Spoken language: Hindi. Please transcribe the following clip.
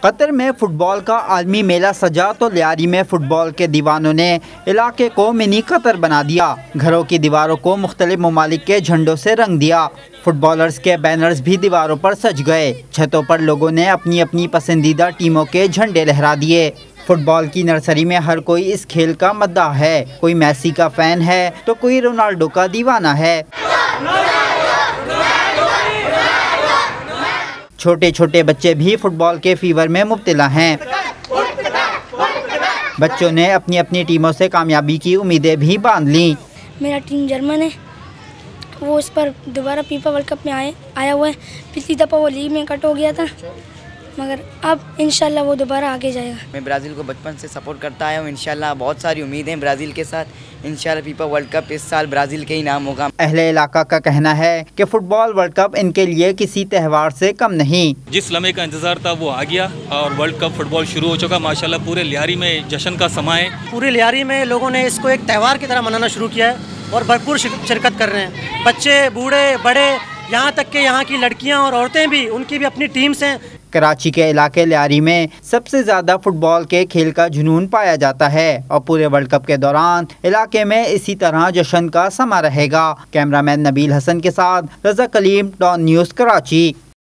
कतर में फुटबॉल का आलमी मेला सजा तो लियारी में फुटबॉल के दीवानों ने इलाके को मिनी कतर बना दिया। घरों की दीवारों को मुख्तलिफ ममालिक के झंडों से रंग दिया। फुटबॉलर्स के बैनर्स भी दीवारों पर सज गए। छतों पर लोगों ने अपनी अपनी पसंदीदा टीमों के झंडे लहरा दिए। फुटबॉल की नर्सरी में हर कोई इस खेल का मद्दाह है। कोई मैसी का फैन है तो कोई रोनाल्डो का दीवाना है। छोटे छोटे बच्चे भी फुटबॉल के फीवर में मुब्तला हैं। बच्चों ने अपनी अपनी टीमों से कामयाबी की उम्मीदें भी बांध लीं। मेरा टीम जर्मन है, वो इस पर दोबारा फीफा वर्ल्ड कप में आया हुआ है। पिछली दफ़ा वो लीग में कट हो गया था, मगर अब इंशाल्लाह वो दोबारा आगे जाएगा। मैं ब्राज़ील को बचपन से सपोर्ट करता आया हूँ। इंशाल्लाह बहुत सारी उम्मीदें हैं ब्राज़ील के साथ। इंशाल्लाह फीफा वर्ल्ड कप इस साल ब्राज़ील के ही नाम होगा। अहले इलाका का कहना है कि फुटबॉल वर्ल्ड कप इनके लिए किसी त्यौहार से कम नहीं। जिस लम्हे का इंतजार था वो आ गया और वर्ल्ड कप फुटबॉल शुरू हो चुका। माशाल्लाह पूरे लियारी में जश्न का समा है। पूरे लियारी में लोगों ने इसको एक त्यौहार की तरह मनाना शुरू किया है और भरपूर शिरकत कर रहे हैं। बच्चे, बूढ़े, बड़े, यहाँ तक के यहाँ की लड़कियाँ और औरतें भी, उनकी भी अपनी टीम्स हैं। कराची के इलाके लियारी में सबसे ज़्यादा फुटबॉल के खेल का जुनून पाया जाता है और पूरे वर्ल्ड कप के दौरान इलाके में इसी तरह जश्न का समा रहेगा। कैमरामैन नबील हसन के साथ रज़ा कलीम, डॉन न्यूज़, कराची।